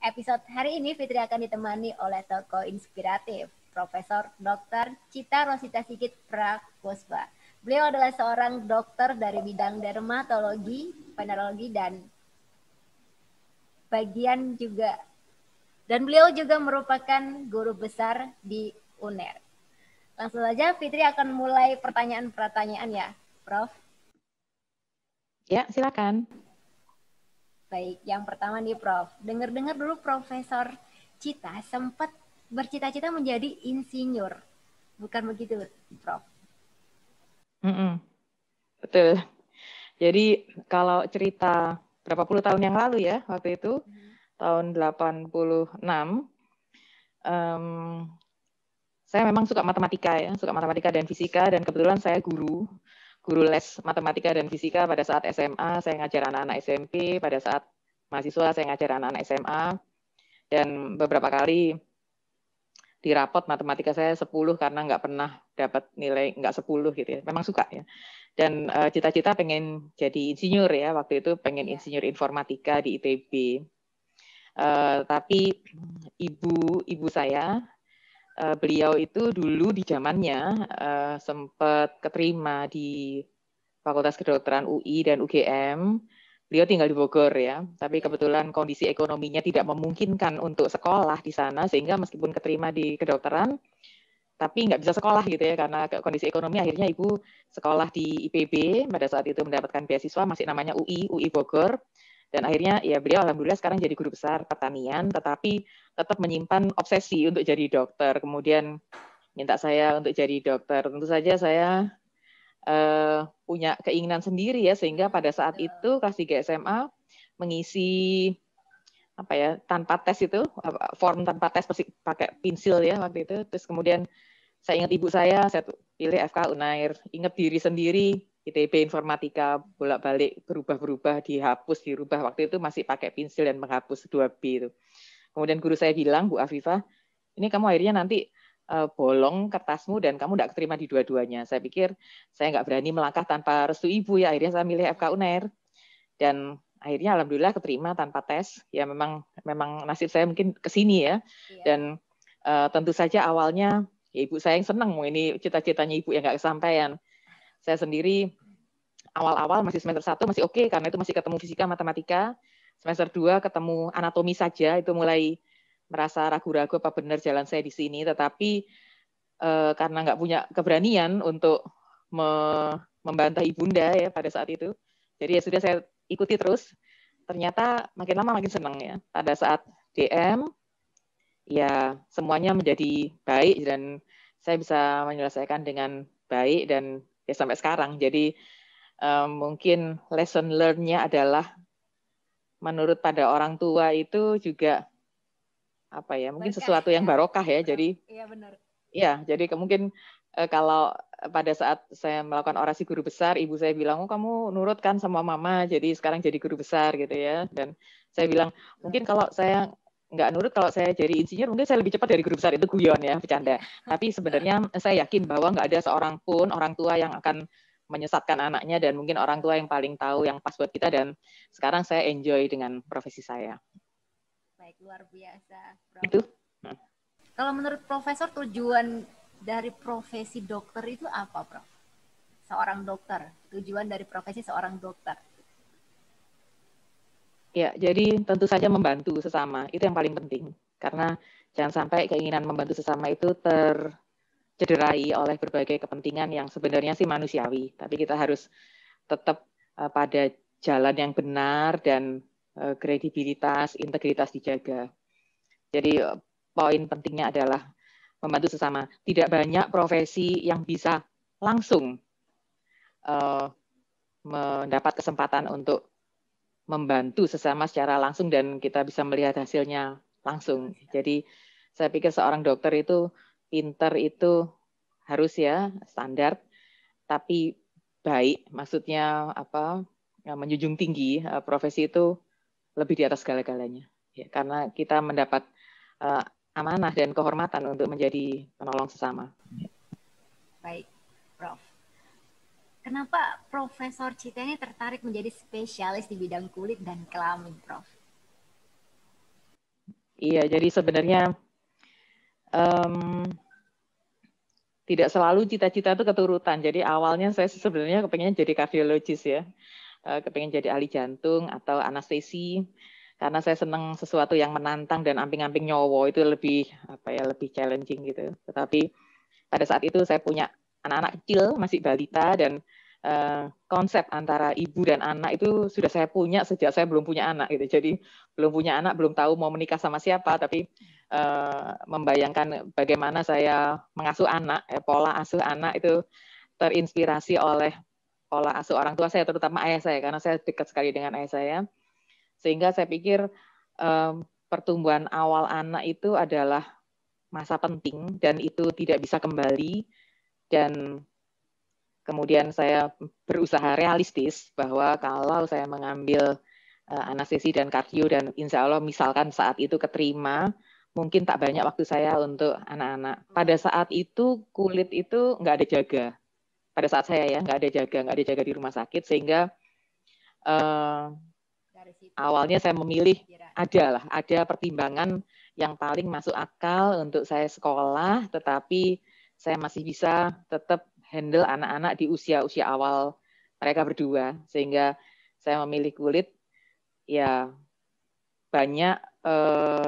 Episode hari ini Fitri akan ditemani oleh tokoh inspiratif, Profesor Dr. Cita Rosita Sigit Prakoeswa. Beliau adalah seorang dokter dari bidang dermatologi, venerologi, dan beliau juga merupakan guru besar di UNER. Langsung saja Fitri akan mulai pertanyaan-pertanyaan ya, Prof. Ya, silakan. Baik, yang pertama nih Prof. Dengar-dengar dulu Profesor Cita sempat bercita-cita menjadi insinyur. Bukan begitu, Prof? Betul. Jadi kalau cerita berapa puluh tahun yang lalu ya, waktu itu, tahun 86, saya memang suka matematika ya, suka matematika dan fisika, dan kebetulan saya guru les matematika dan fisika pada saat SMA, saya ngajar anak-anak SMP, pada saat mahasiswa saya ngajar anak-anak SMA, dan beberapa kali di rapot matematika saya 10 karena nggak pernah dapat nilai nggak 10 gitu ya. Memang suka ya. Dan cita-cita pengen jadi insinyur ya, waktu itu pengen insinyur informatika di ITB. Tapi ibu saya, beliau itu dulu di zamannya sempat keterima di Fakultas Kedokteran UI dan UGM. Beliau tinggal di Bogor ya, tapi kebetulan kondisi ekonominya tidak memungkinkan untuk sekolah di sana, sehingga meskipun keterima di kedokteran, tapi nggak bisa sekolah gitu ya, karena kondisi ekonomi akhirnya ibu sekolah di IPB, pada saat itu mendapatkan beasiswa, masih namanya UI Bogor, dan akhirnya ya beliau alhamdulillah sekarang jadi guru besar pertanian, tetapi tetap menyimpan obsesi untuk jadi dokter, kemudian minta saya untuk jadi dokter. Tentu saja saya punya keinginan sendiri ya, sehingga pada saat itu kelas 3 SMA mengisi apa ya, tanpa tes itu, form tanpa tes pakai pensil ya waktu itu. Terus kemudian saya ingat ibu saya pilih FK Unair, ingat diri sendiri ITB informatika, bolak-balik berubah-berubah, dihapus, dirubah, waktu itu masih pakai pensil dan menghapus 2B itu. Kemudian guru saya bilang, Bu Afifah, ini kamu akhirnya nanti bolong kertasmu dan kamu tidak keterima di dua-duanya. Saya pikir saya nggak berani melangkah tanpa restu ibu ya. Akhirnya saya milih FK Unair dan akhirnya alhamdulillah keterima tanpa tes. Ya memang nasib saya mungkin ke sini ya. Dan tentu saja awalnya ya ibu saya yang senang, ini cita-citanya ibu yang nggak kesampaian. Saya sendiri awal-awal masih semester 1 masih oke, karena itu masih ketemu fisika, matematika. Semester 2 ketemu anatomi saja, itu mulai merasa ragu-ragu apa benar jalan saya di sini, tetapi karena nggak punya keberanian untuk membantah ibunda ya pada saat itu, jadi ya sudah saya ikuti terus. Ternyata makin lama makin senang ya. Pada saat DM ya semuanya menjadi baik dan saya bisa menyelesaikan dengan baik dan ya sampai sekarang. Jadi mungkin lesson learn-nya adalah menurut pada orang tua itu juga apa ya, mungkin sesuatu yang barokah ya. Jadi iya benar. Ya, jadi mungkin kalau pada saat saya melakukan orasi guru besar, ibu saya bilang, oh kamu nurut kan sama mama, jadi sekarang jadi guru besar gitu ya. Dan saya bilang, mungkin kalau saya nggak nurut, kalau saya jadi insinyur, mungkin saya lebih cepat dari guru besar. Itu guyon ya, bercanda. Tapi sebenarnya saya yakin bahwa nggak ada seorang pun orang tua yang akan menyesatkan anaknya, dan mungkin orang tua yang paling tahu yang pas buat kita, dan sekarang saya enjoy dengan profesi saya. Baik, luar biasa, Prof. Itu. Kalau menurut Profesor, tujuan dari profesi dokter itu apa, Prof? Seorang dokter, tujuan dari profesi seorang dokter. Ya, jadi tentu saja membantu sesama, itu yang paling penting. Karena jangan sampai keinginan membantu sesama itu tercederai oleh berbagai kepentingan yang sebenarnya sih manusiawi. Tapi kita harus tetap pada jalan yang benar dan kredibilitas, integritas dijaga. Jadi poin pentingnya adalah membantu sesama. Tidak banyak profesi yang bisa langsung mendapat kesempatan untuk membantu sesama secara langsung dan kita bisa melihat hasilnya langsung. Jadi saya pikir seorang dokter itu pinter itu harus ya standar, tapi baik, maksudnya apa, menjunjung tinggi profesi itu lebih di atas segala-galanya. Ya, karena kita mendapat amanah dan kehormatan untuk menjadi penolong sesama. Baik, Prof. Kenapa Profesor Cita ini tertarik menjadi spesialis di bidang kulit dan kelamin, Prof? Iya, jadi sebenarnya tidak selalu cita-cita itu keturutan. Jadi awalnya saya sebenarnya kepengen jadi kardiologis ya, kepengen jadi ahli jantung atau anestesi, karena saya senang sesuatu yang menantang dan amping-amping nyowo itu lebih lebih challenging gitu. Tetapi pada saat itu saya punya anak-anak kecil, masih balita, dan konsep antara ibu dan anak itu sudah saya punya sejak saya belum punya anak gitu. Jadi belum punya anak, belum tahu mau menikah sama siapa, tapi membayangkan bagaimana saya mengasuh anak, pola asuh anak itu terinspirasi oleh pola asuh orang tua saya, terutama ayah saya, karena saya dekat sekali dengan ayah saya. Sehingga saya pikir pertumbuhan awal anak itu adalah masa penting dan itu tidak bisa kembali. Dan kemudian saya berusaha realistis bahwa kalau saya mengambil anestesi dan kardio dan insya Allah misalkan saat itu keterima, mungkin tak banyak waktu saya untuk anak-anak. Pada saat itu kulit itu nggak ada jaga. Pada saat saya ya nggak ada jaga di rumah sakit, sehingga awalnya saya memilih ada pertimbangan yang paling masuk akal untuk saya sekolah, tetapi saya masih bisa tetap handle anak-anak di usia-usia awal mereka berdua, sehingga saya memilih kulit. Ya banyak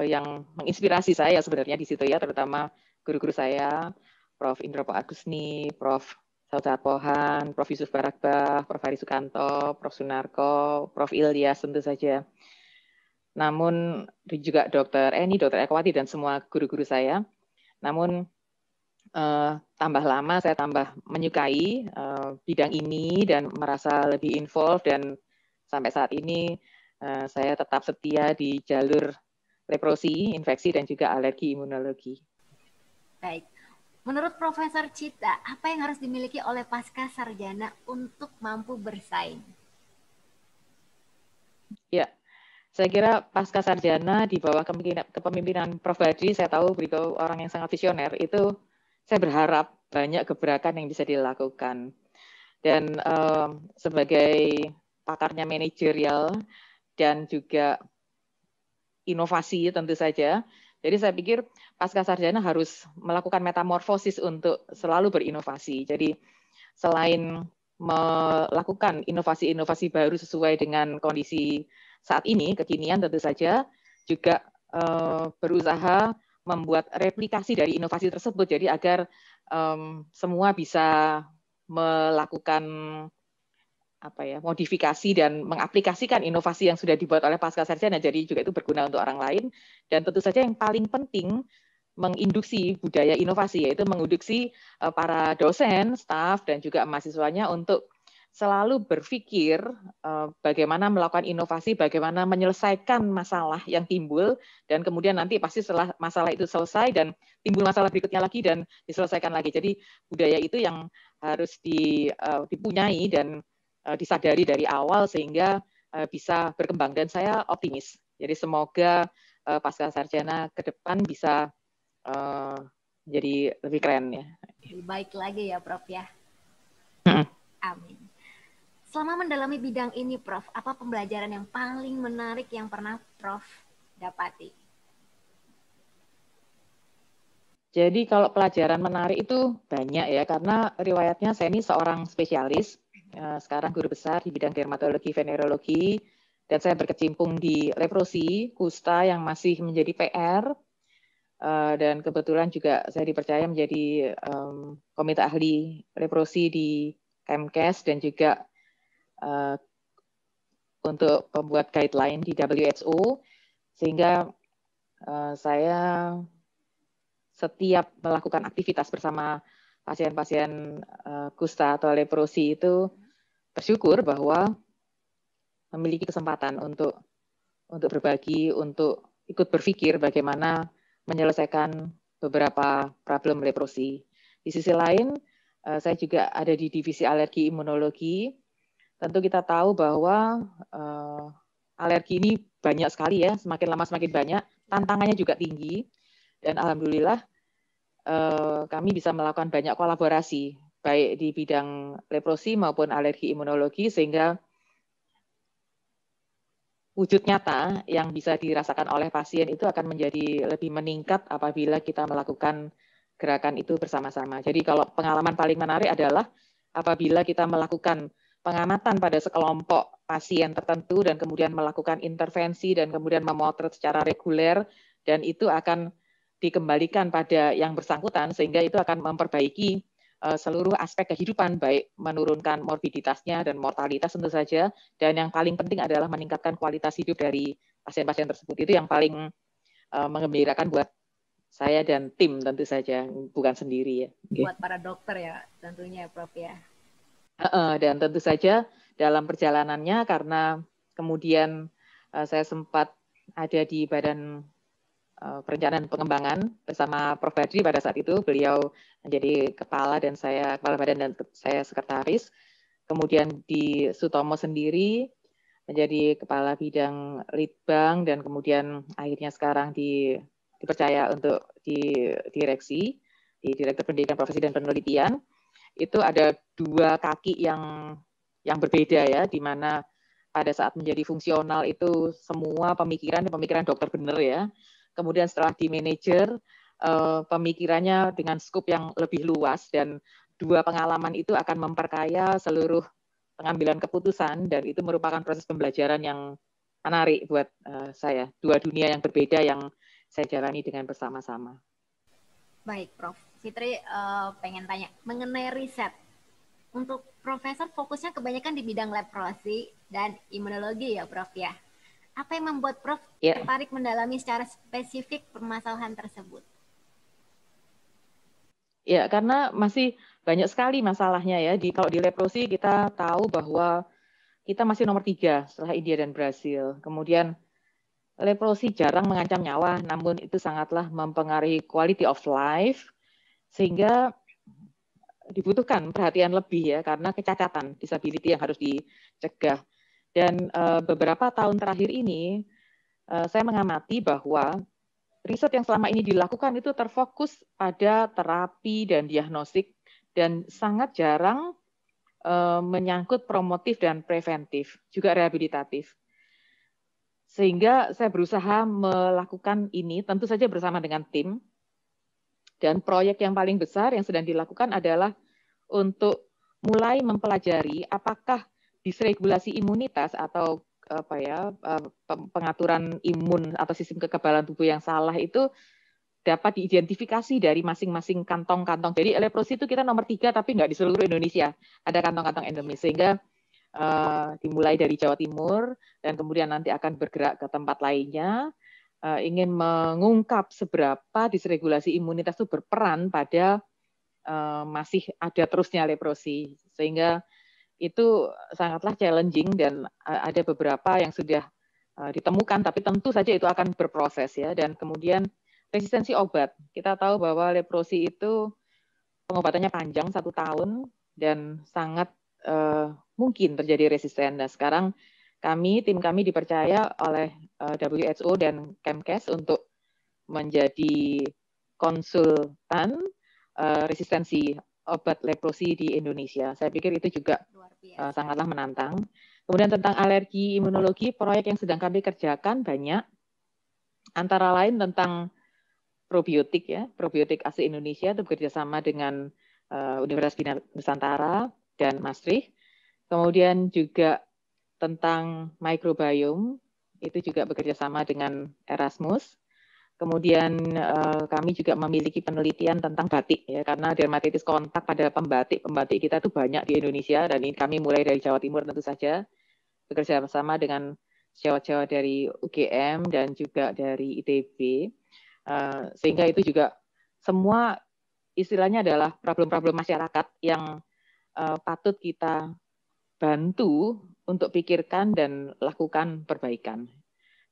yang menginspirasi saya sebenarnya di situ ya, terutama guru-guru saya, Prof. Indro Agusni, Prof. Saud Pohan, Prof. Yusuf Barakbah, Prof. Hari Sukanto, Prof. Sunarko, Prof. Ilyas tentu saja. Namun juga Dr. Eni, Dr. Ekawati, dan semua guru-guru saya. Namun tambah lama saya tambah menyukai bidang ini dan merasa lebih involved, dan sampai saat ini saya tetap setia di jalur leprosi, infeksi, dan juga alergi imunologi. Baik. Menurut Profesor Cita, apa yang harus dimiliki oleh pasca sarjana untuk mampu bersaing? Ya, saya kira pasca sarjana di bawah kepemimpinan Prof. Badri, saya tahu beliau orang yang sangat visioner, itu saya berharap banyak gebrakan yang bisa dilakukan. Dan sebagai pakarnya manajerial dan juga inovasi tentu saja. Jadi saya pikir pasca sarjana harus melakukan metamorfosis untuk selalu berinovasi. Jadi selain melakukan inovasi-inovasi baru sesuai dengan kondisi saat ini, kekinian tentu saja, juga berusaha membuat replikasi dari inovasi tersebut. Jadi agar semua bisa melakukan modifikasi dan mengaplikasikan inovasi yang sudah dibuat oleh pasca sarjana, jadi juga itu berguna untuk orang lain. Dan tentu saja yang paling penting, menginduksi budaya inovasi, yaitu menginduksi para dosen, staf, dan juga mahasiswanya untuk selalu berpikir bagaimana melakukan inovasi, bagaimana menyelesaikan masalah yang timbul, dan kemudian nanti pasti setelah masalah itu selesai dan timbul masalah berikutnya lagi dan diselesaikan lagi. Jadi budaya itu yang harus dipunyai dan disadari dari awal sehingga bisa berkembang, dan saya optimis. Jadi semoga pasca sarjana ke depan bisa jadi lebih keren ya. Lebih baik lagi ya Prof ya. Amin. Selama mendalami bidang ini Prof, apa pembelajaran yang paling menarik yang pernah Prof dapati? Jadi kalau pelajaran menarik itu banyak ya, karena riwayatnya saya ini seorang spesialis, sekarang guru besar di bidang dermatologi, venerologi, dan saya berkecimpung di leprosi, kusta yang masih menjadi PR, dan kebetulan juga saya dipercaya menjadi komite ahli leprosi di Kemkes dan juga untuk membuat guideline di WHO, sehingga saya setiap melakukan aktivitas bersama pasien-pasien kusta atau leprosi itu bersyukur bahwa memiliki kesempatan untuk berbagi, untuk ikut berpikir bagaimana menyelesaikan beberapa problem leprosi. Di sisi lain, saya juga ada di divisi alergi imunologi. Tentu kita tahu bahwa alergi ini banyak sekali ya, semakin lama semakin banyak, tantangannya juga tinggi, dan alhamdulillah kami bisa melakukan banyak kolaborasi, baik di bidang leprosi maupun alergi imunologi, sehingga wujud nyata yang bisa dirasakan oleh pasien itu akan menjadi lebih meningkat apabila kita melakukan gerakan itu bersama-sama. Jadi kalau pengalaman paling menarik adalah apabila kita melakukan pengamatan pada sekelompok pasien tertentu dan kemudian melakukan intervensi dan kemudian memotret secara reguler, dan itu akan dikembalikan pada yang bersangkutan sehingga itu akan memperbaiki seluruh aspek kehidupan, baik menurunkan morbiditasnya dan mortalitas tentu saja, dan yang paling penting adalah meningkatkan kualitas hidup dari pasien-pasien tersebut. Itu yang paling menggembirakan buat saya dan tim tentu saja, bukan sendiri ya. Buat para dokter ya tentunya Prof ya. Dan tentu saja dalam perjalanannya karena kemudian saya sempat ada di Badan Perencanaan Pengembangan bersama Prof. Badri pada saat itu, beliau menjadi kepala dan saya kepala badan dan saya sekretaris. Kemudian di Sutomo sendiri menjadi kepala bidang litbang dan kemudian akhirnya sekarang dipercaya untuk di direksi, di Direktur Pendidikan Profesi dan Penelitian. Itu ada dua kaki yang berbeda ya, di mana pada saat menjadi fungsional itu semua pemikiran dokter benar ya. Kemudian setelah di manajer, pemikirannya dengan skop yang lebih luas, dan dua pengalaman itu akan memperkaya seluruh pengambilan keputusan, dan itu merupakan proses pembelajaran yang menarik buat saya. Dua dunia yang berbeda yang saya jalani dengan bersama-sama. Baik Prof. Fitri pengen tanya mengenai riset. Untuk Profesor fokusnya kebanyakan di bidang leprosi dan imunologi ya Prof ya. Apa yang membuat Prof tertarik mendalami secara spesifik permasalahan tersebut? Ya, karena masih banyak sekali masalahnya ya. Kalau di leprosi kita tahu bahwa kita masih nomor 3 setelah India dan Brasil. Kemudian leprosi jarang mengancam nyawa, namun itu sangatlah mempengaruhi quality of life, sehingga dibutuhkan perhatian lebih ya, karena kecacatan, disability yang harus dicegah. Dan beberapa tahun terakhir ini, saya mengamati bahwa riset yang selama ini dilakukan itu terfokus pada terapi dan diagnostik, dan sangat jarang menyangkut promotif dan preventif, juga rehabilitatif. Sehingga saya berusaha melakukan ini, tentu saja bersama dengan tim, dan proyek yang paling besar yang sedang dilakukan adalah untuk mulai mempelajari apakah dysregulasi imunitas atau pengaturan imun atau sistem kekebalan tubuh yang salah itu dapat diidentifikasi dari masing-masing kantong-kantong. Jadi leprosi itu kita nomor 3 tapi nggak di seluruh Indonesia. Ada kantong-kantong endemis, sehingga dimulai dari Jawa Timur dan kemudian nanti akan bergerak ke tempat lainnya, ingin mengungkap seberapa dysregulasi imunitas itu berperan pada masih ada terusnya leprosi, sehingga itu sangatlah challenging dan ada beberapa yang sudah ditemukan, tapi tentu saja itu akan berproses ya. Dan kemudian resistensi obat, kita tahu bahwa leprosi itu pengobatannya panjang 1 tahun dan sangat mungkin terjadi resisten. Nah sekarang tim kami dipercaya oleh WHO dan Kemkes untuk menjadi konsultan resistensi obat leprosi di Indonesia. Saya pikir itu juga sangatlah menantang. Kemudian tentang alergi imunologi, proyek yang sedang kami kerjakan banyak, antara lain tentang probiotik ya, probiotik asli Indonesia itu bekerjasama dengan Universitas Nusantara dan Maastricht. Kemudian juga tentang microbiome, itu juga bekerjasama dengan Erasmus. Kemudian kami juga memiliki penelitian tentang batik ya, karena dermatitis kontak pada pembatik kita itu banyak di Indonesia, dan ini kami mulai dari Jawa Timur tentu saja, bekerja bersama dengan sejawat-sejawat dari UGM dan juga dari ITB, sehingga itu juga semua istilahnya adalah problem-problem masyarakat yang patut kita bantu untuk pikirkan dan lakukan perbaikan.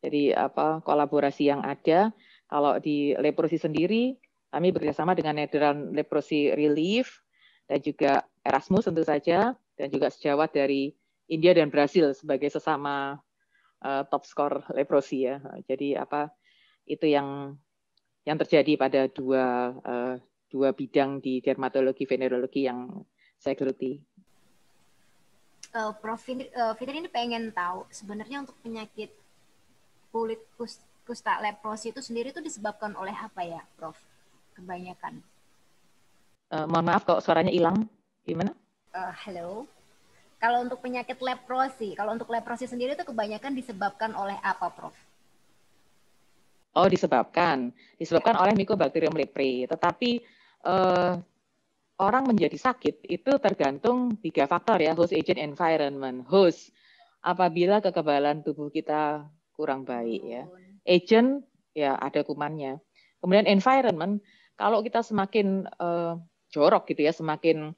Jadi kolaborasi yang ada. Kalau di leprosi sendiri, kami bekerjasama dengan Netherlands Leprosy Relief dan juga Erasmus tentu saja, dan juga sejawat dari India dan Brasil sebagai sesama top score leprosi ya. Jadi itu yang terjadi pada dua bidang di dermatologi venerologi yang saya geluti. Prof. Fitri ini pengen tahu sebenarnya untuk penyakit kulit kusta leprosi itu sendiri itu disebabkan oleh apa ya, Prof? Kebanyakan. Mohon maaf kalau suaranya hilang. Gimana? Halo. Kalau untuk penyakit leprosi sendiri itu kebanyakan disebabkan oleh apa, Prof? Oh, disebabkan oleh Mycobacterium leprae. Tetapi orang menjadi sakit itu tergantung 3 faktor ya, host, agent, environment. Host, apabila kekebalan tubuh kita kurang baik ya. Agent, ya ada kumannya. Kemudian environment, kalau kita semakin jorok gitu ya, semakin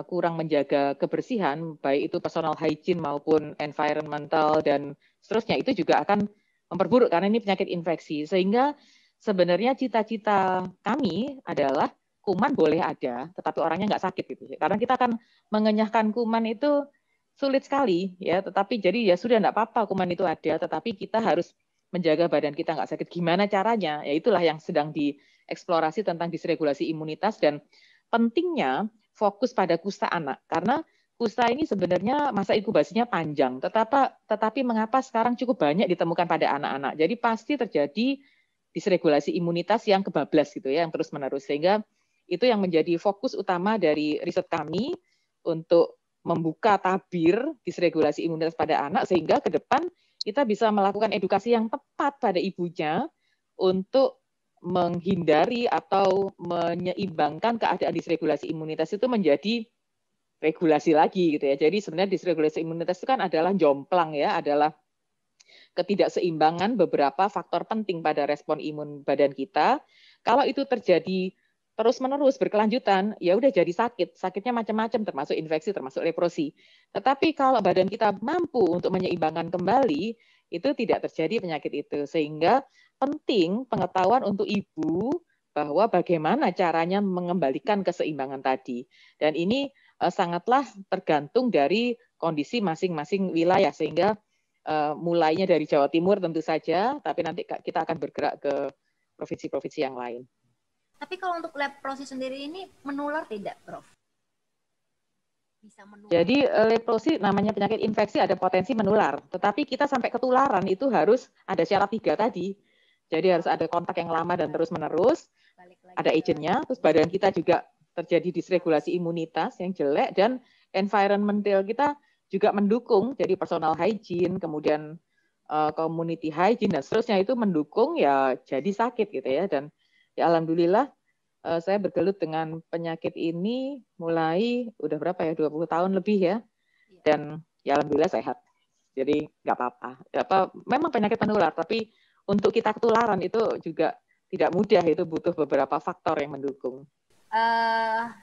kurang menjaga kebersihan, baik itu personal hygiene maupun environmental dan seterusnya, itu juga akan memperburuk karena ini penyakit infeksi. Sehingga sebenarnya cita-cita kami adalah kuman boleh ada, tetapi orangnya nggak sakit gitu. Karena kita akan mengenyahkan kuman itu sulit sekali ya. Tetapi jadi ya sudah nggak apa-apa kuman itu ada, tetapi kita harus menjaga badan kita nggak sakit. Gimana caranya? Ya itulah yang sedang dieksplorasi tentang disregulasi imunitas dan pentingnya fokus pada kusta anak karena kusta ini sebenarnya masa inkubasinya panjang, tetapi mengapa sekarang cukup banyak ditemukan pada anak-anak? Jadi pasti terjadi disregulasi imunitas yang kebablas gitu ya, yang terus-menerus. Sehingga itu yang menjadi fokus utama dari riset kami untuk membuka tabir disregulasi imunitas pada anak sehingga ke depan kita bisa melakukan edukasi yang tepat pada ibunya untuk menghindari atau menyeimbangkan keadaan disregulasi imunitas itu menjadi regulasi lagi gitu ya. Jadi sebenarnya disregulasi imunitas itu kan adalah jomplang ya, adalah ketidakseimbangan beberapa faktor penting pada respon imun badan kita. Kalau itu terjadi terus-menerus berkelanjutan, ya udah jadi sakit. Sakitnya macam-macam termasuk infeksi, termasuk leprosi. Tetapi kalau badan kita mampu untuk menyeimbangkan kembali, itu tidak terjadi penyakit itu. Sehingga penting pengetahuan untuk ibu bahwa bagaimana caranya mengembalikan keseimbangan tadi. Dan ini sangatlah tergantung dari kondisi masing-masing wilayah sehingga mulainya dari Jawa Timur tentu saja, tapi nanti kita akan bergerak ke provinsi-provinsi yang lain. Tapi kalau untuk leprosi sendiri ini menular tidak, Prof? Bisa menular. Jadi leprosi namanya penyakit infeksi ada potensi menular, tetapi kita sampai ketularan itu harus ada syarat 3 tadi. Jadi harus ada kontak yang lama dan terus-menerus, ada agentnya, terus badan kita juga terjadi disregulasi imunitas yang jelek, dan environmental kita juga mendukung, jadi personal hygiene, kemudian community hygiene, dan seterusnya itu mendukung, ya jadi sakit gitu ya. Dan ya alhamdulillah saya bergelut dengan penyakit ini mulai udah berapa ya, 20 tahun lebih ya, dan ya alhamdulillah sehat. Jadi nggak apa-apa. Memang penyakit menular, tapi untuk kita ketularan itu juga tidak mudah, itu butuh beberapa faktor yang mendukung.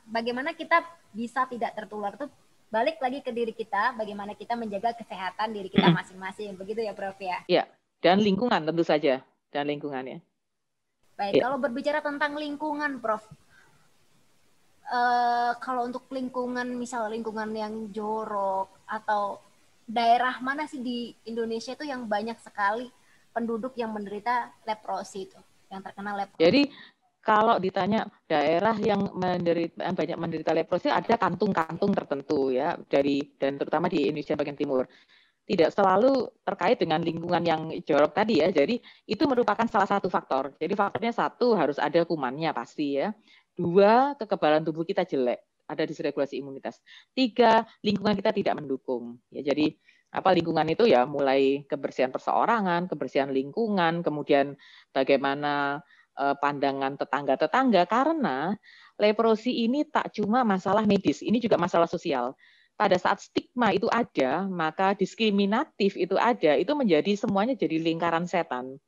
Bagaimana kita bisa tidak tertular tuh balik lagi ke diri kita, bagaimana kita menjaga kesehatan diri kita masing-masing, begitu ya Prof ya? Iya, dan lingkungan tentu saja, dan lingkungannya. Baik, kalau berbicara tentang lingkungan Prof, kalau untuk lingkungan, misal lingkungan yang jorok atau daerah mana sih di Indonesia itu yang banyak sekali penduduk yang menderita leprosi itu, yang terkena leprosi? Jadi kalau ditanya daerah yang banyak menderita leprosi, ada kantung-kantung tertentu ya, dan terutama di Indonesia bagian timur. Tidak selalu terkait dengan lingkungan yang jorok tadi ya. Jadi itu merupakan salah satu faktor. Jadi faktornya 1 harus ada kumannya pasti ya. 2 kekebalan tubuh kita jelek, ada disregulasi imunitas. 3 lingkungan kita tidak mendukung. Ya jadi apa lingkungan itu ya, mulai kebersihan perseorangan, kebersihan lingkungan, kemudian bagaimana pandangan tetangga-tetangga, karena leprosi ini tak cuma masalah medis, ini juga masalah sosial. Pada saat stigma itu ada, maka diskriminatif itu ada, itu menjadi semuanya jadi lingkaran setan.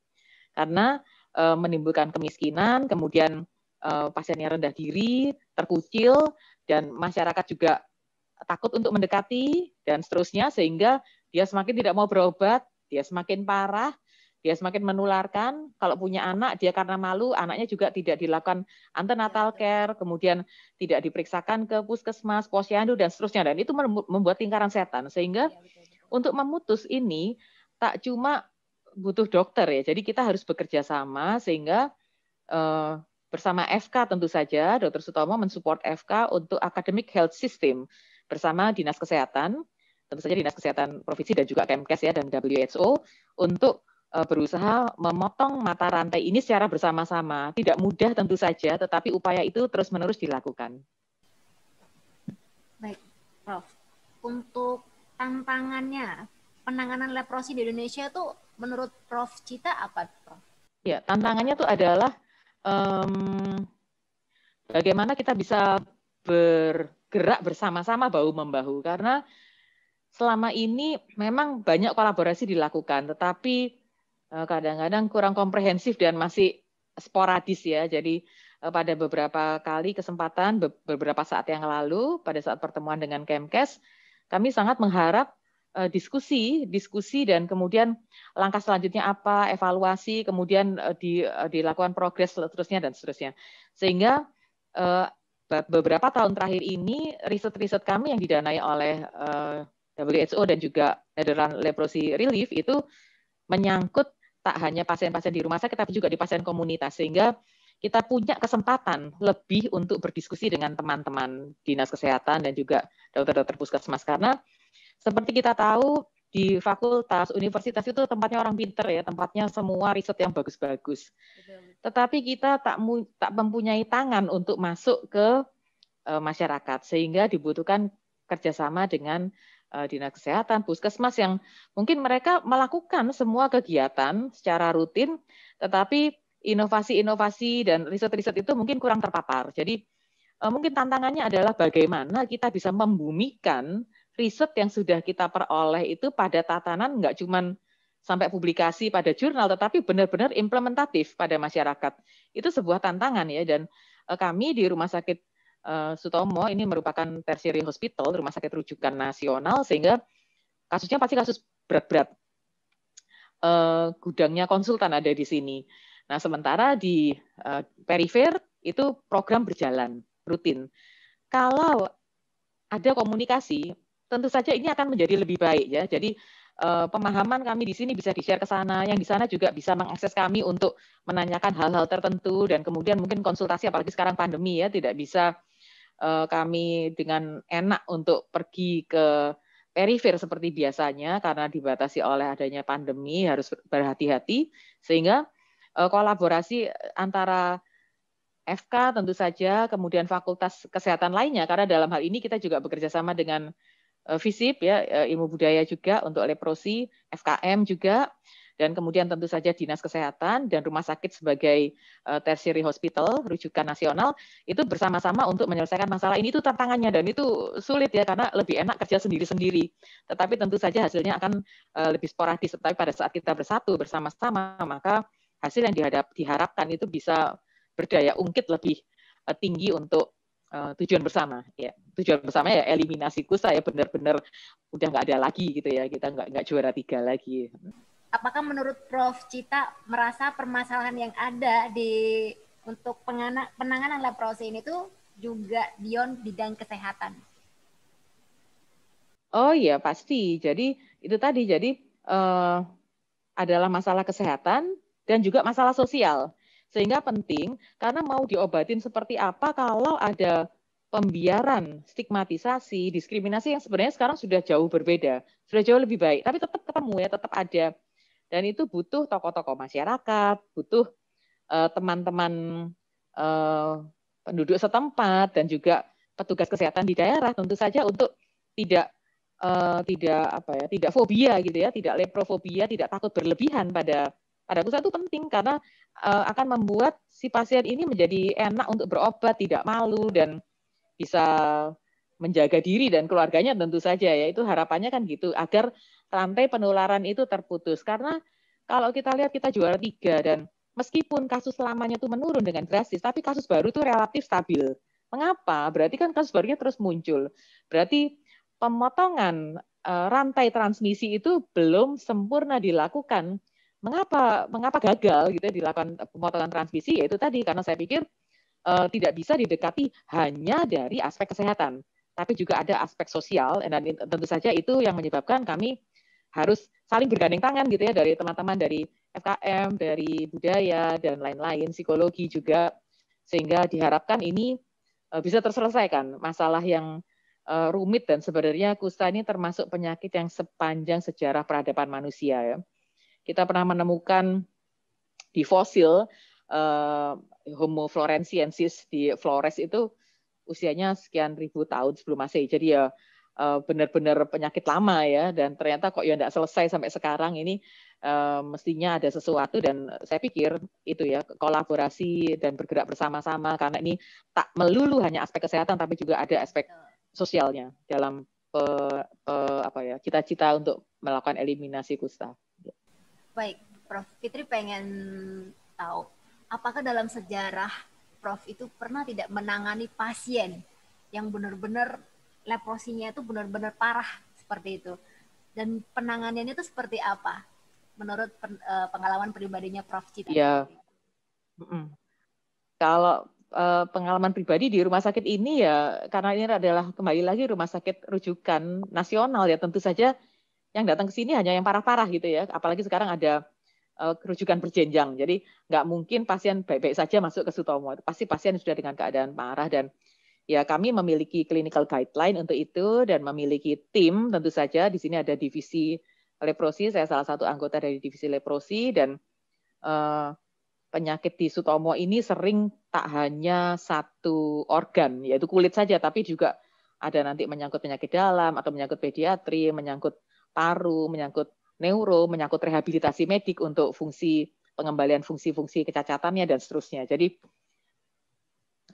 Karena menimbulkan kemiskinan, kemudian pasiennya rendah diri, terkucil, dan masyarakat juga takut untuk mendekati, dan seterusnya, sehingga dia semakin tidak mau berobat, dia semakin parah, dia semakin menularkan. Kalau punya anak, dia karena malu, anaknya juga tidak dilakukan antenatal care, kemudian tidak diperiksakan ke puskesmas, posyandu, dan seterusnya. Dan itu membuat lingkaran setan. Sehingga untuk memutus ini, tak cuma butuh dokter ya, jadi kita harus bekerja sama, sehingga bersama FK tentu saja, Dr. Sutomo mensupport FK untuk academic health system, bersama Dinas Kesehatan, tentu saja Dinas Kesehatan Provinsi dan juga Kemkes ya, dan WHO, untuk berusaha memotong mata rantai ini secara bersama-sama. Tidak mudah tentu saja, tetapi upaya itu terus-menerus dilakukan. Baik, Prof. Untuk tantangannya penanganan leprosi di Indonesia itu menurut Prof Cita apa, Prof? Ya, tantangannya itu adalah bagaimana kita bisa bergerak bersama-sama bahu-membahu, karena selama ini memang banyak kolaborasi dilakukan, tetapi kadang-kadang kurang komprehensif dan masih sporadis ya. Jadi pada beberapa kali kesempatan, beberapa saat yang lalu, pada saat pertemuan dengan Kemkes, kami sangat mengharap diskusi dan kemudian langkah selanjutnya apa, evaluasi, kemudian dilakukan progres seterusnya dan seterusnya. Sehingga beberapa tahun terakhir ini riset-riset kami yang didanai oleh WHO dan juga Netherlands Leprosy Relief itu menyangkut tak hanya pasien-pasien di rumah sakit, tapi juga di pasien komunitas, sehingga kita punya kesempatan lebih untuk berdiskusi dengan teman-teman dinas kesehatan dan juga dokter-dokter puskesmas. Karena seperti kita tahu, di fakultas, universitas itu tempatnya orang pinter ya, tempatnya semua riset yang bagus-bagus. Tetapi kita tak mempunyai tangan untuk masuk ke masyarakat, sehingga dibutuhkan kerjasama dengan dinas kesehatan, puskesmas yang mungkin mereka melakukan semua kegiatan secara rutin, tetapi inovasi-inovasi dan riset-riset itu mungkin kurang terpapar. Jadi mungkin tantangannya adalah bagaimana kita bisa membumikan riset yang sudah kita peroleh itu pada tatanan nggak cuma sampai publikasi pada jurnal, tetapi benar-benar implementatif pada masyarakat. Itu sebuah tantangan ya, dan kami di Rumah Sakit Sutomo ini merupakan tertiary hospital, rumah sakit rujukan nasional, sehingga kasusnya pasti kasus berat-berat. Gudangnya konsultan ada di sini. Nah, sementara di perifer itu program berjalan rutin. Kalau ada komunikasi, tentu saja ini akan menjadi lebih baik ya. Jadi pemahaman kami di sini bisa di-share ke sana, yang di sana juga bisa mengakses kami untuk menanyakan hal-hal tertentu, dan kemudian mungkin konsultasi, apalagi sekarang pandemi ya, tidak bisa kami dengan enak untuk pergi ke perifer seperti biasanya karena dibatasi oleh adanya pandemi, harus berhati-hati, sehingga kolaborasi antara FK tentu saja, kemudian fakultas kesehatan lainnya, karena dalam hal ini kita juga bekerja sama dengan FISIP ya, ilmu budaya juga untuk leprosi, FKM juga, dan kemudian tentu saja dinas kesehatan dan rumah sakit sebagai tertiary hospital rujukan nasional itu bersama-sama untuk menyelesaikan masalah ini. Itu tantangannya, dan itu sulit ya, karena lebih enak kerja sendiri-sendiri, tetapi tentu saja hasilnya akan lebih sporadis. Tetapi pada saat kita bersatu bersama-sama, maka hasil yang diharapkan itu bisa berdaya ungkit lebih tinggi untuk tujuan bersama ya. Tujuan bersama ya eliminasi kusta ya, benar-benar udah nggak ada lagi gitu ya, kita nggak juara 3 lagi. Apakah menurut Prof Cita merasa permasalahan yang ada di untuk penanganan leprosi ini tuh juga beyond bidang kesehatan? Oh iya pasti. Jadi itu tadi, jadi adalah masalah kesehatan dan juga masalah sosial. Sehingga penting, karena mau diobatin seperti apa kalau ada pembiaran, stigmatisasi, diskriminasi yang sebenarnya sekarang sudah jauh berbeda, sudah jauh lebih baik, tapi tetap ketemu ya, tetap ada. Dan itu butuh tokoh-tokoh masyarakat, butuh teman-teman penduduk setempat dan juga petugas kesehatan di daerah tentu saja untuk tidak fobia gitu ya, tidak leprofobia, tidak takut berlebihan pada kusta. Itu penting karena akan membuat si pasien ini menjadi enak untuk berobat, tidak malu, dan bisa menjaga diri dan keluarganya tentu saja ya. Itu harapannya kan gitu, agar rantai penularan itu terputus. Karena kalau kita lihat kita juara 3 dan meskipun kasus lamanya itu menurun dengan drastis, tapi kasus baru itu relatif stabil. Mengapa? Berarti kan kasus barunya terus muncul. Berarti pemotongan rantai transmisi itu belum sempurna dilakukan. Mengapa gagal gitu dilakukan pemotongan transmisi? Yaitu tadi karena saya pikir tidak bisa didekati hanya dari aspek kesehatan, tapi juga ada aspek sosial, dan tentu saja itu yang menyebabkan kami harus saling bergandeng tangan gitu ya, dari teman-teman dari FKM, dari budaya dan lain-lain, psikologi juga, sehingga diharapkan ini bisa terselesaikan masalah yang rumit. Dan sebenarnya kusta ini termasuk penyakit yang sepanjang sejarah peradaban manusia ya. kita pernah menemukan di fosil Homo floresiensis di Flores itu usianya sekian ribu tahun sebelum Masehi. Jadi ya benar-benar penyakit lama ya, dan ternyata kok ya tidak selesai sampai sekarang ini. Mestinya ada sesuatu, dan saya pikir itu ya kolaborasi dan bergerak bersama-sama, karena ini tak melulu hanya aspek kesehatan tapi juga ada aspek sosialnya dalam cita-cita untuk melakukan eliminasi kusta. Baik, Prof. Fitri pengen tahu, apakah dalam sejarah Prof itu pernah tidak menangani pasien yang benar-benar leprosinya itu benar-benar parah seperti itu, dan penanganannya itu seperti apa menurut pengalaman pribadinya Prof Cita? Ya, kalau pengalaman pribadi di rumah sakit ini ya, karena ini adalah kembali lagi rumah sakit rujukan nasional ya, tentu saja yang datang ke sini hanya yang parah-parah gitu ya, apalagi sekarang ada rujukan berjenjang, jadi nggak mungkin pasien baik-baik saja masuk ke Sutomo, pasti pasien sudah dengan keadaan parah. Dan ya kami memiliki clinical guideline untuk itu dan memiliki tim, tentu saja di sini ada divisi leprosi, saya salah satu anggota dari divisi leprosi, dan penyakit di Sutomo ini sering tak hanya satu organ, yaitu kulit saja, tapi juga ada nanti menyangkut penyakit dalam atau menyangkut pediatri, menyangkut paru, menyangkut neuro, menyangkut rehabilitasi medik untuk fungsi pengembalian fungsi-fungsi kecacatannya dan seterusnya. Jadi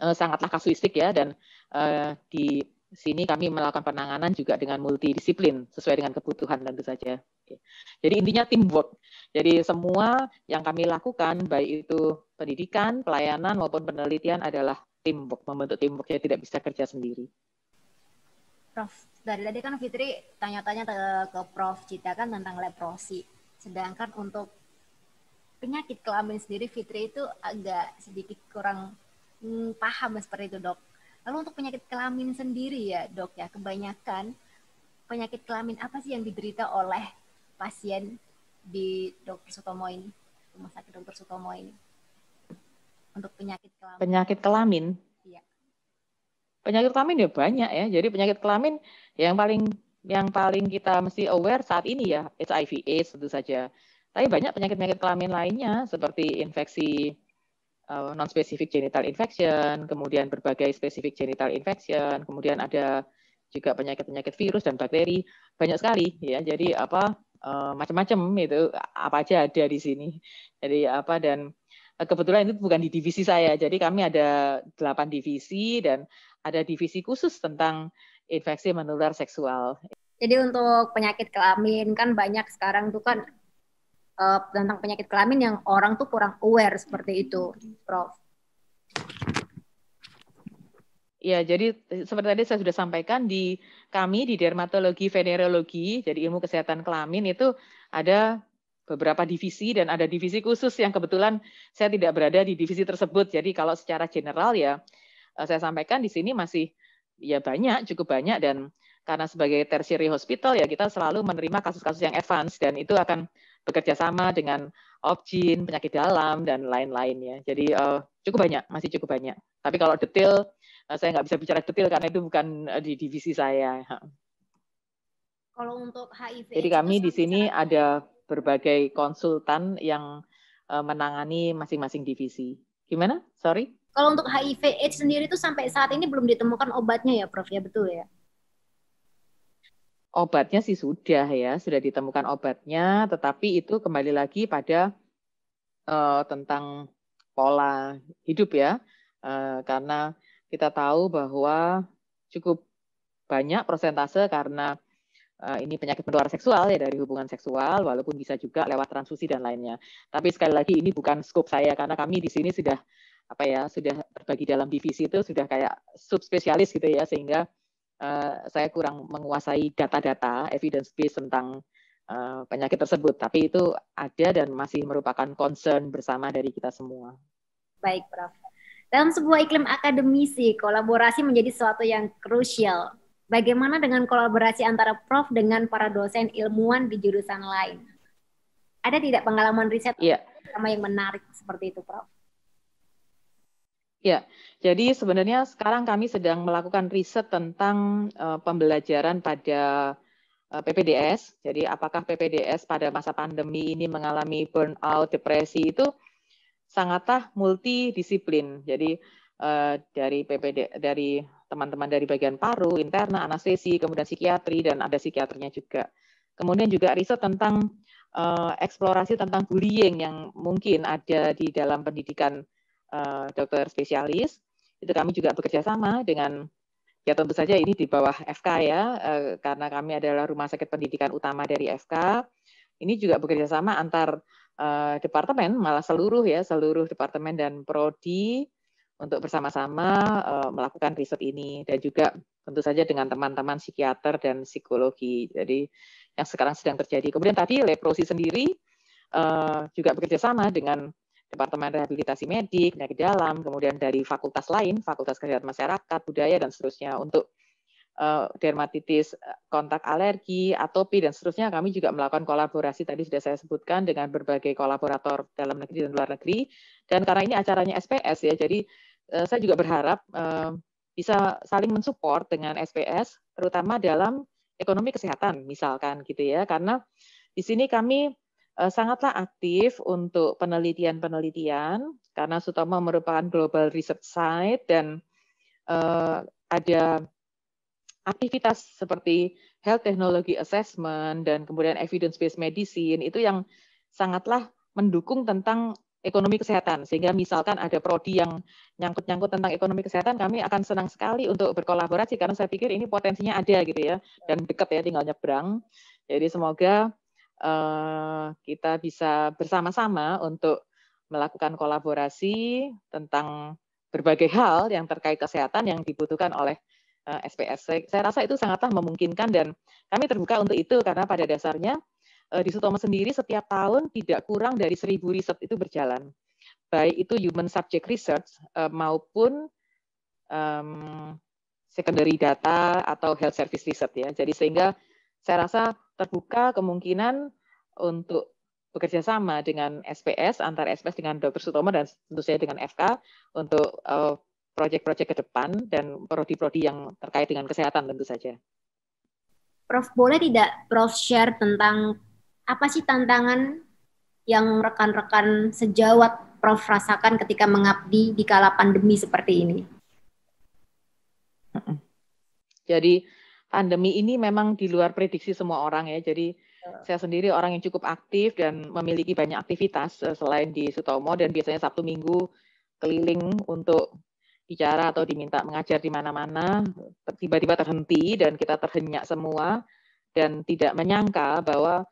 sangatlah kasuistik ya, dan di sini kami melakukan penanganan juga dengan multidisiplin sesuai dengan kebutuhan tentu saja. Jadi intinya teamwork. Jadi semua yang kami lakukan baik itu pendidikan, pelayanan maupun penelitian adalah teamwork, membentuk teamwork, ya tidak bisa kerja sendiri. Prof, dari tadi kan Fitri tanya-tanya ke Prof Cita kan tentang leprosi. Sedangkan untuk penyakit kelamin sendiri Fitri itu agak sedikit kurang paham seperti itu, Dok. Lalu untuk penyakit kelamin sendiri ya, Dok ya, kebanyakan penyakit kelamin apa sih yang diderita oleh pasien di Dr. Sutomo ini, Rumah Sakit Dr. Sutomo ini? Untuk penyakit kelamin. Penyakit kelamin? Iya. Penyakit kelamin ya banyak ya. Jadi penyakit kelamin yang paling kita mesti aware saat ini ya HIV/AIDS tentu saja. Tapi banyak penyakit-penyakit kelamin lainnya seperti infeksi non-specific genital infection, kemudian berbagai specific genital infection, kemudian ada juga penyakit-penyakit virus dan bakteri, banyak sekali ya. Jadi macam-macam itu, apa aja ada di sini. Jadi dan kebetulan itu bukan di divisi saya. Jadi kami ada 8 divisi dan ada divisi khusus tentang infeksi menular seksual. Jadi untuk penyakit kelamin kan banyak sekarang tuh kan tentang penyakit kelamin yang orang tuh kurang aware seperti itu, Prof. Ya, jadi seperti tadi saya sudah sampaikan kami di dermatologi, venerologi, jadi ilmu kesehatan kelamin itu ada beberapa divisi dan ada divisi khusus yang kebetulan saya tidak berada di divisi tersebut. Jadi kalau secara general ya saya sampaikan di sini masih ya cukup banyak, dan karena sebagai tertiary hospital ya kita selalu menerima kasus-kasus yang advance, dan itu akan bekerja sama dengan OBGYN, penyakit dalam dan lain-lain ya. Jadi masih cukup banyak. Tapi kalau detail saya nggak bisa bicara detail karena itu bukan di divisi saya. Kalau untuk HIV, jadi kami di sini ada berbagai konsultan yang menangani masing-masing divisi. Gimana? Sorry? Kalau untuk HIV/AIDS sendiri itu sampai saat ini belum ditemukan obatnya ya, Prof, ya, betul ya? Obatnya sih sudah ditemukan obatnya, tetapi itu kembali lagi pada tentang pola hidup ya, karena kita tahu bahwa cukup banyak persentase karena ini penyakit menular seksual ya dari hubungan seksual, walaupun bisa juga lewat transfusi dan lainnya. Tapi sekali lagi ini bukan skop saya, karena kami di sini sudah sudah terbagi dalam divisi itu sudah kayak subspesialis gitu ya, sehingga saya kurang menguasai data-data evidence base tentang penyakit tersebut. Tapi itu ada dan masih merupakan concern bersama dari kita semua. Baik, Prof. Dalam sebuah iklim akademisi, kolaborasi menjadi sesuatu yang krusial. Bagaimana dengan kolaborasi antara Prof dengan para dosen ilmuwan di jurusan lain? Ada tidak pengalaman riset sama yang menarik seperti itu, Prof? Ya, jadi sebenarnya sekarang kami sedang melakukan riset tentang pembelajaran pada PPDS. Jadi apakah PPDS pada masa pandemi ini mengalami burnout, depresi, itu sangatlah multidisiplin. Jadi dari teman-teman dari bagian paru, interna, anestesi, kemudian psikiatri, dan ada psikiaternya juga. Kemudian juga riset tentang eksplorasi tentang bullying yang mungkin ada di dalam pendidikan dokter spesialis. Itu kami juga bekerja sama dengan, ya tentu saja ini di bawah FK ya, karena kami adalah rumah sakit pendidikan utama dari FK. Ini juga bekerja sama antar departemen, malah seluruh departemen dan prodi untuk bersama-sama melakukan riset ini, dan juga tentu saja dengan teman-teman psikiater dan psikologi. Jadi yang sekarang sedang terjadi. Kemudian tadi Leprosi sendiri juga bekerja sama dengan Departemen Rehabilitasi Medik, Penyakit Dalam, kemudian dari fakultas lain, Fakultas Kesehatan Masyarakat, Budaya, dan seterusnya untuk dermatitis, kontak alergi, atopi, dan seterusnya. Kami juga melakukan kolaborasi, tadi sudah saya sebutkan, dengan berbagai kolaborator dalam negeri dan luar negeri. Dan karena ini acaranya SPS ya, jadi saya juga berharap bisa saling mensupport dengan SPS, terutama dalam ekonomi kesehatan misalkan gitu ya, karena di sini kami sangatlah aktif untuk penelitian-penelitian karena Sutomo merupakan global research site dan ada aktivitas seperti health technology assessment dan kemudian evidence based medicine itu yang sangatlah mendukung tentang ekonomi kesehatan, sehingga misalkan ada prodi yang nyangkut-nyangkut tentang ekonomi kesehatan, kami akan senang sekali untuk berkolaborasi karena saya pikir ini potensinya ada gitu ya, dan dekat ya, tinggal nyebrang. Jadi semoga kita bisa bersama-sama untuk melakukan kolaborasi tentang berbagai hal yang terkait kesehatan yang dibutuhkan oleh SPS. Saya rasa itu sangatlah memungkinkan dan kami terbuka untuk itu karena pada dasarnya di Sutomo sendiri setiap tahun tidak kurang dari 1.000 riset itu berjalan, baik itu human subject research maupun secondary data atau health service research ya. Jadi sehingga saya rasa terbuka kemungkinan untuk bekerja sama dengan SPS, antara SPS dengan Dr. Sutomo dan tentu saja dengan FK untuk proyek-proyek ke depan dan prodi-prodi yang terkait dengan kesehatan tentu saja. Prof, boleh tidak Prof share tentang apa sih tantangan yang rekan-rekan sejawat Prof rasakan ketika mengabdi di kala pandemi seperti ini? Jadi pandemi ini memang di luar prediksi semua orang ya. Jadi saya sendiri orang yang cukup aktif dan memiliki banyak aktivitas selain di Sutomo, dan biasanya Sabtu Minggu keliling untuk bicara atau diminta mengajar di mana-mana, tiba-tiba terhenti dan kita terhenyak semua dan tidak menyangka bahwa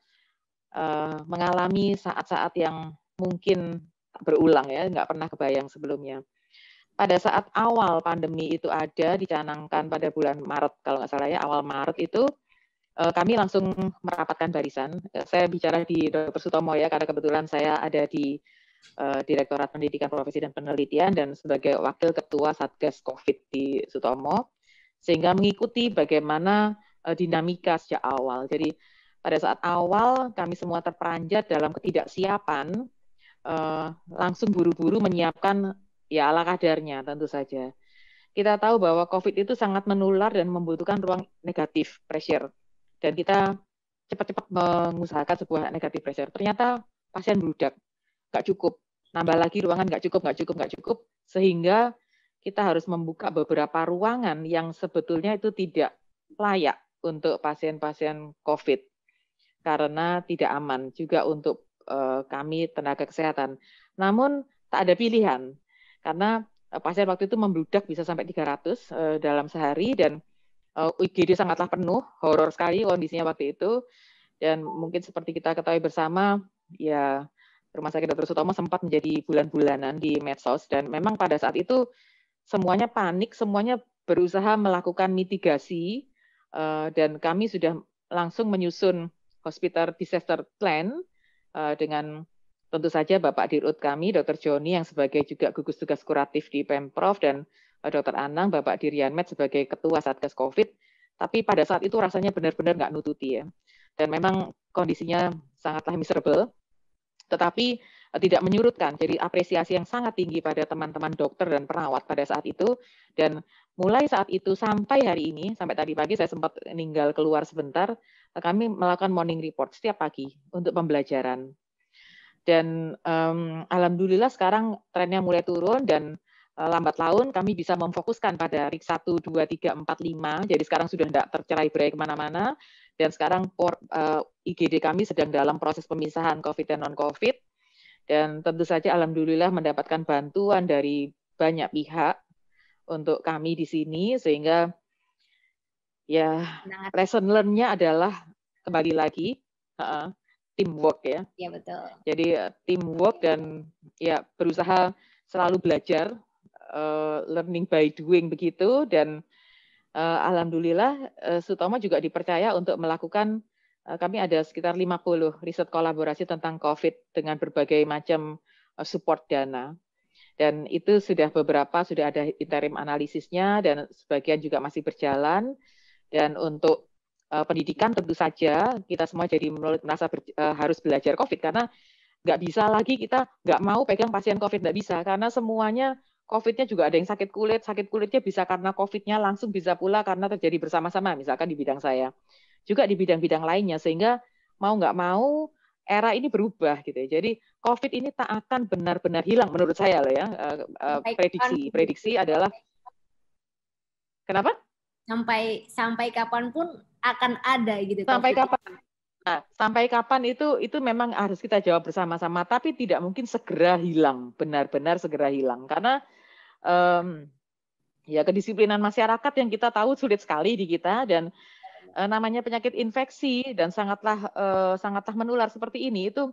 mengalami saat-saat yang mungkin berulang ya, nggak pernah kebayang sebelumnya. Pada saat awal pandemi itu ada, dicanangkan pada bulan Maret, kalau nggak salah ya, awal Maret itu, kami langsung merapatkan barisan. Saya bicara di Dr. Sutomo ya, karena kebetulan saya ada di Direktorat Pendidikan Profesi dan Penelitian dan sebagai Wakil Ketua Satgas COVID di Sutomo, sehingga mengikuti bagaimana dinamika sejak awal. Jadi pada saat awal kami semua terperanjat dalam ketidaksiapan, langsung buru-buru menyiapkan ya ala kadarnya tentu saja. Kita tahu bahwa COVID itu sangat menular dan membutuhkan ruang negatif pressure. Dan kita cepat-cepat mengusahakan sebuah negatif pressure. Ternyata pasien bludak, nggak cukup. Nambah lagi ruangan nggak cukup. Sehingga kita harus membuka beberapa ruangan yang sebetulnya itu tidak layak untuk pasien-pasien COVID. Karena tidak aman juga untuk kami tenaga kesehatan. Namun tak ada pilihan karena pasien waktu itu membludak bisa sampai 300 dalam sehari dan UGD sangatlah penuh, horor sekali kondisinya waktu itu. Dan mungkin seperti kita ketahui bersama, ya Rumah Sakit Dr. Sutomo sempat menjadi bulan-bulanan di medsos dan memang pada saat itu semuanya panik, semuanya berusaha melakukan mitigasi dan kami sudah langsung menyusun Hospital Disaster Plan dengan tentu saja Bapak Dirut kami, Dr. Joni yang sebagai juga gugus tugas kuratif di Pemprov dan Dr. Anang, Bapak Dirianmed sebagai Ketua Satgas COVID. Tapi pada saat itu rasanya benar-benar nggak nututi ya. Dan memang kondisinya sangatlah miserable, tetapi tidak menyurutkan. Jadi apresiasi yang sangat tinggi pada teman-teman dokter dan perawat pada saat itu. Dan mulai saat itu sampai hari ini, sampai tadi pagi saya sempat meninggal keluar sebentar, kami melakukan morning report setiap pagi untuk pembelajaran. Dan alhamdulillah sekarang trennya mulai turun dan lambat laun kami bisa memfokuskan pada RIK 1, 2, 3, 4, 5. Jadi sekarang sudah tidak tercerai-berai kemana-mana. Dan sekarang IGD kami sedang dalam proses pemisahan COVID dan non-COVID. Dan tentu saja alhamdulillah mendapatkan bantuan dari banyak pihak untuk kami di sini, sehingga ya lesson learn-nya adalah kembali lagi teamwork ya. Iya betul. Jadi teamwork dan ya berusaha selalu belajar, learning by doing begitu. Dan alhamdulillah Sutomo juga dipercaya untuk melakukan, kami ada sekitar 50 riset kolaborasi tentang COVID dengan berbagai macam support dana. Dan itu sudah beberapa, sudah ada interim analisisnya dan sebagian juga masih berjalan. Dan untuk pendidikan tentu saja kita semua jadi merasa harus belajar COVID, karena nggak bisa lagi kita nggak mau pegang pasien COVID, nggak bisa, karena semuanya COVID-nya juga ada yang sakit kulitnya bisa karena COVID-nya langsung, bisa pula karena terjadi bersama-sama, misalkan di bidang saya, juga di bidang-bidang lainnya, sehingga mau nggak mau era ini berubah gitu ya. Jadi COVID ini tak akan benar-benar hilang menurut saya loh ya. Prediksi adalah kenapa? Sampai kapanpun akan ada gitu. Sampai kapan? Nah, sampai kapan itu memang harus kita jawab bersama-sama, tapi tidak mungkin segera hilang, benar-benar segera hilang, karena ya kedisiplinan masyarakat yang kita tahu sulit sekali di kita, dan namanya penyakit infeksi dan sangatlah menular seperti ini itu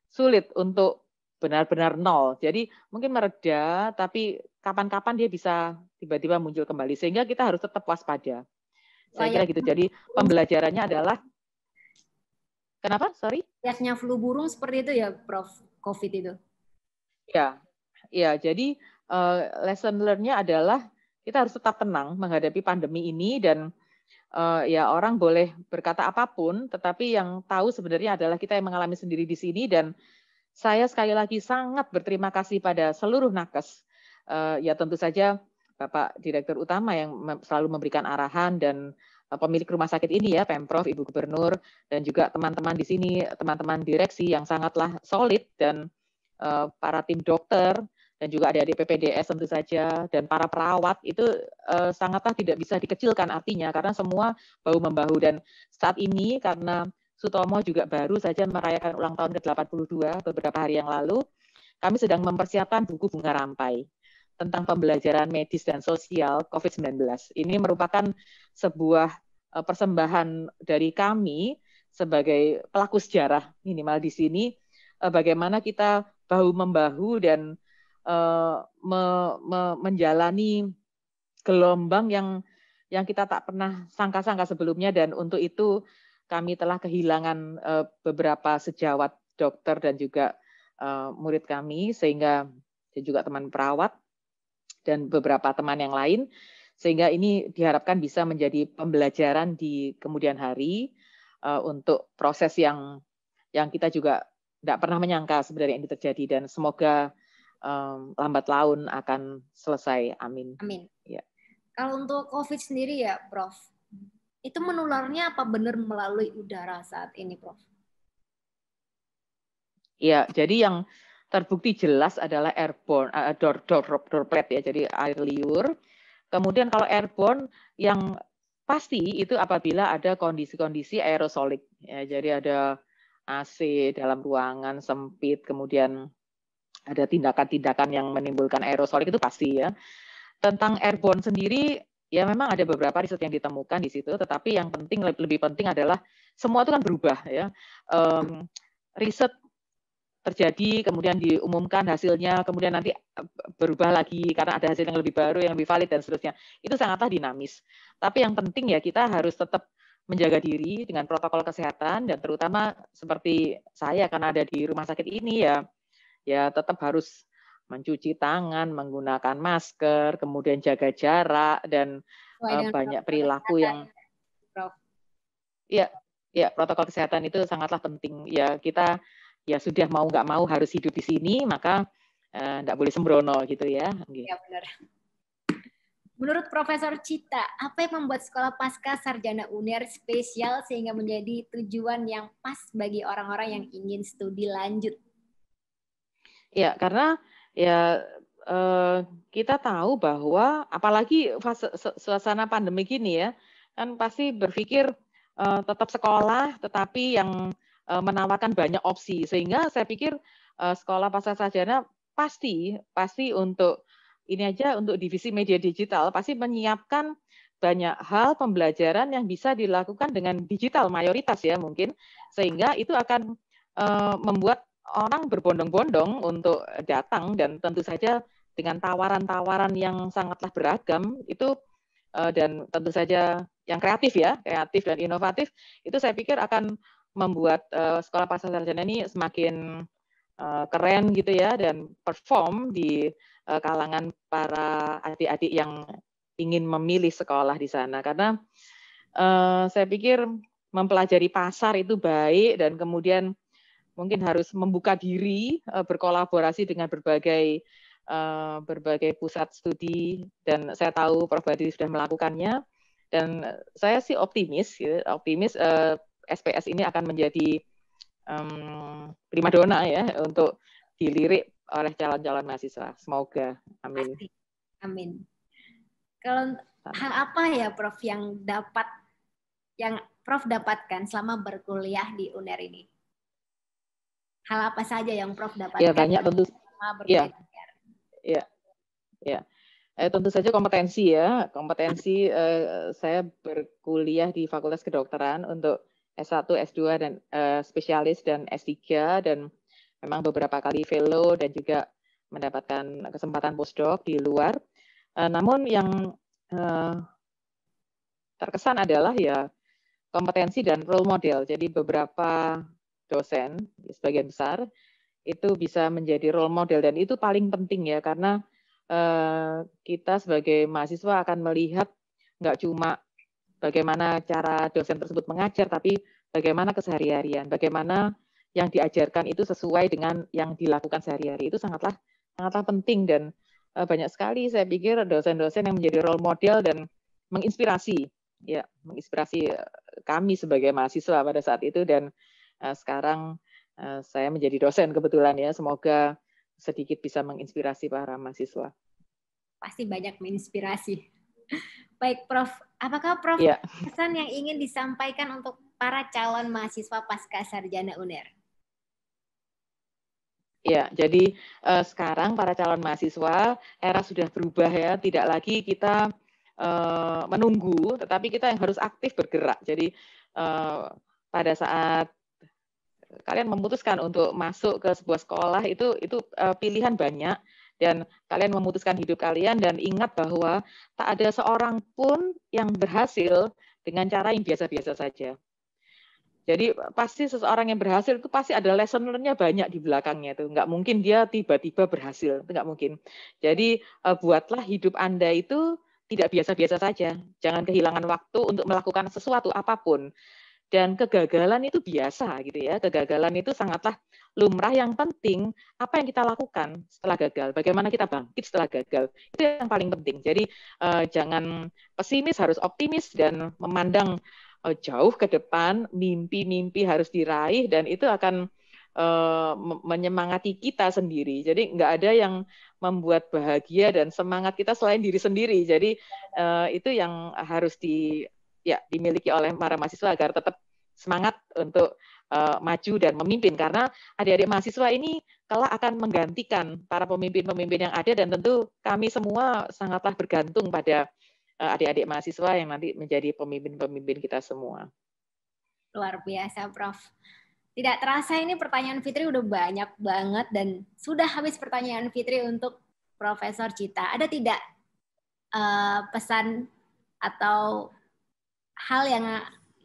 sulit untuk benar-benar nol. Jadi mungkin mereda, tapi kapan-kapan dia bisa tiba-tiba muncul kembali, sehingga kita harus tetap waspada. Saya kira gitu. Jadi pembelajarannya adalah kenapa? Sorry? Biasanya flu burung seperti itu ya, Prof. COVID itu. Ya. Jadi lesson learn-nya adalah kita harus tetap tenang menghadapi pandemi ini, dan ya orang boleh berkata apapun, tetapi yang tahu sebenarnya adalah kita yang mengalami sendiri di sini. Dan saya sekali lagi sangat berterima kasih pada seluruh nakes. Ya tentu saja Bapak Direktur Utama yang selalu memberikan arahan, dan pemilik rumah sakit ini ya, Pemprov, Ibu Gubernur, dan juga teman-teman di sini, teman-teman direksi yang sangatlah solid, dan para tim dokter, dan juga adik-adik PPDS tentu saja, dan para perawat itu sangatlah tidak bisa dikecilkan artinya, karena semua bahu-membahu. Dan saat ini karena Sutomo juga baru saja merayakan ulang tahun ke-82 beberapa hari yang lalu, kami sedang mempersiapkan buku Bunga Rampai tentang pembelajaran medis dan sosial COVID-19. Ini merupakan sebuah persembahan dari kami sebagai pelaku sejarah minimal di sini, bagaimana kita bahu-membahu dan menjalani gelombang yang kita tak pernah sangka-sangka sebelumnya. Dan untuk itu kami telah kehilangan beberapa sejawat dokter dan juga murid kami, sehingga dan juga teman perawat dan beberapa teman yang lain, sehingga ini diharapkan bisa menjadi pembelajaran di kemudian hari untuk proses yang kita juga tidak pernah menyangka sebenarnya ini terjadi, dan semoga lambat laun akan selesai. Amin. Amin. Ya. Kalau untuk COVID sendiri ya, Prof, itu menularnya apa benar melalui udara saat ini, Prof? Ya, jadi yang terbukti jelas adalah airborne, droplet ya, jadi air liur. Kemudian kalau airborne yang pasti itu apabila ada kondisi-kondisi aerosolik, ya, jadi ada AC dalam ruangan sempit, kemudian ada tindakan-tindakan yang menimbulkan aerosolik, itu pasti ya. Tentang airborne sendiri, ya memang ada beberapa riset yang ditemukan di situ, tetapi yang penting, lebih penting adalah semua itu kan berubah ya. Riset terjadi, kemudian diumumkan hasilnya, kemudian nanti berubah lagi karena ada hasil yang lebih baru, yang lebih valid, dan seterusnya. Itu sangatlah dinamis. Tapi yang penting ya kita harus tetap menjaga diri dengan protokol kesehatan, dan terutama seperti saya karena ada di rumah sakit ini ya tetap harus mencuci tangan, menggunakan masker, kemudian jaga jarak, dan banyak perilaku yang ya protokol kesehatan itu sangatlah penting. Ya kita ya sudah mau nggak mau harus hidup di sini, maka nggak boleh sembrono gitu ya. Ya benar. Menurut Profesor Cita, apa yang membuat sekolah pasca sarjana UNER spesial sehingga menjadi tujuan yang pas bagi orang-orang yang ingin studi lanjut? Ya, karena ya kita tahu bahwa apalagi suasana pandemi gini ya, kan pasti berpikir tetap sekolah, tetapi yang menawarkan banyak opsi. Sehingga saya pikir sekolah pasca sarjana pasti untuk ini aja untuk divisi media digital pasti menyiapkan banyak hal pembelajaran yang bisa dilakukan dengan digital mayoritas ya mungkin, sehingga itu akan membuat orang berbondong-bondong untuk datang dan tentu saja dengan tawaran-tawaran yang sangatlah beragam itu dan tentu saja yang kreatif dan inovatif itu saya pikir akan membuat sekolah pasca sarjana ini semakin keren gitu ya dan perform di kalangan para adik-adik yang ingin memilih sekolah di sana karena saya pikir mempelajari pasar itu baik dan kemudian mungkin harus membuka diri berkolaborasi dengan berbagai pusat studi dan saya tahu Prof. Badri sudah melakukannya dan saya sih optimis SPS ini akan menjadi primadona ya untuk dilirik oleh calon-calon mahasiswa. Semoga. Amin. Pasti. Amin. Kalau hal apa ya Prof yang Prof dapatkan selama berkuliah di UNER ini? Hal apa saja yang Prof dapatkan? Ya banyak tentu. Selama berkuliah di UNER? Ya. Tentu saja kompetensi ya. Kompetensi saya berkuliah di Fakultas Kedokteran untuk S1, S2 dan spesialis dan S3 dan memang beberapa kali fellow dan juga mendapatkan kesempatan postdoc di luar. Namun yang terkesan adalah ya kompetensi dan role model. Jadi beberapa dosen, sebagian besar, itu bisa menjadi role model dan itu paling penting ya karena kita sebagai mahasiswa akan melihat nggak cuma bagaimana cara dosen tersebut mengajar, tapi bagaimana keseharian, bagaimana yang diajarkan itu sesuai dengan yang dilakukan sehari-hari. Itu sangatlah penting dan banyak sekali saya pikir dosen-dosen yang menjadi role model dan menginspirasi kami sebagai mahasiswa pada saat itu dan sekarang saya menjadi dosen kebetulan ya. Semoga sedikit bisa menginspirasi para mahasiswa. Pasti banyak menginspirasi. Baik, Prof. Apakah Prof pesan yang ingin disampaikan untuk para calon mahasiswa pasca sarjana UNER? Ya, jadi sekarang para calon mahasiswa era sudah berubah ya, tidak lagi kita menunggu, tetapi kita yang harus aktif bergerak. Jadi pada saat kalian memutuskan untuk masuk ke sebuah sekolah itu pilihan banyak dan kalian memutuskan hidup kalian dan ingat bahwa tak ada seorang pun yang berhasil dengan cara yang biasa-biasa saja. Jadi pasti seseorang yang berhasil itu pasti ada lesson learn-nya banyak di belakangnya itu. Nggak mungkin dia tiba-tiba berhasil, itu nggak mungkin. Jadi buatlah hidup Anda itu tidak biasa-biasa saja. Jangan kehilangan waktu untuk melakukan sesuatu apapun. Dan kegagalan itu biasa gitu ya. Kegagalan itu sangatlah lumrah. Yang penting apa yang kita lakukan setelah gagal, bagaimana kita bangkit setelah gagal. Itu yang paling penting. Jadi jangan pesimis, harus optimis dan memandang jauh ke depan, mimpi-mimpi harus diraih dan itu akan menyemangati kita sendiri. Jadi nggak ada yang membuat bahagia dan semangat kita selain diri sendiri. Jadi itu yang harus dimiliki oleh para mahasiswa agar tetap semangat untuk maju dan memimpin karena adik-adik mahasiswa ini kelak akan menggantikan para pemimpin-pemimpin yang ada dan tentu kami semua sangatlah bergantung pada adik-adik mahasiswa yang nanti menjadi pemimpin-pemimpin kita semua. Luar biasa, Prof. Tidak terasa ini pertanyaan Fitri udah banyak banget dan sudah habis pertanyaan Fitri untuk Profesor Cita. Ada tidak pesan atau hal yang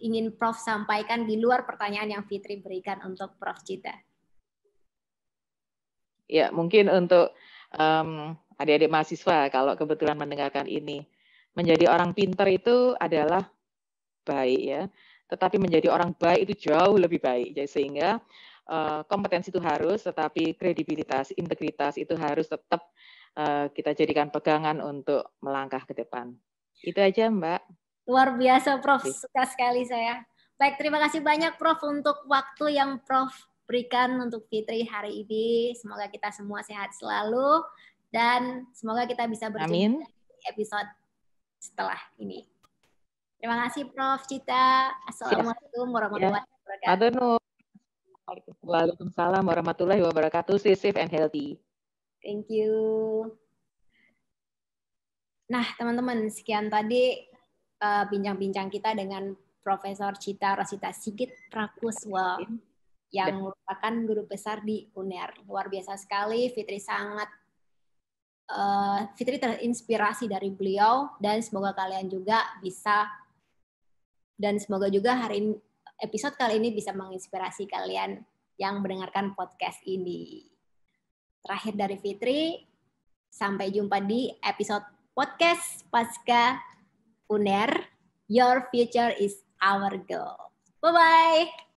ingin Prof sampaikan di luar pertanyaan yang Fitri berikan untuk Prof Cita? Ya, mungkin untuk adik-adik mahasiswa kalau kebetulan mendengarkan ini, menjadi orang pintar itu adalah baik ya, tetapi menjadi orang baik itu jauh lebih baik. Jadi sehingga kompetensi itu harus, tetapi kredibilitas, integritas itu harus tetap kita jadikan pegangan untuk melangkah ke depan. Itu aja, Mbak. Luar biasa, Prof. Suka sekali saya. Baik, terima kasih banyak, Prof, untuk waktu yang Prof berikan untuk Fitri hari ini. Semoga kita semua sehat selalu dan semoga kita bisa berjumpa di episode setelah ini. Terima kasih, Prof. Cita. Assalamualaikum warahmatullahi wabarakatuh. Waalaikumsalam warahmatullahi wabarakatuh. Stay safe and healthy. Thank you. Nah, teman-teman, sekian tadi bincang-bincang kita dengan Profesor Cita Rosita Sigit Prakuswa yang merupakan guru besar di UNER. Luar biasa sekali, Fitri terinspirasi dari beliau dan semoga kalian juga bisa dan semoga juga episode kali ini bisa menginspirasi kalian yang mendengarkan podcast ini. Terakhir dari Fitri, sampai jumpa di episode podcast Pasca UNER, Your Future is Our Goal. Bye-bye.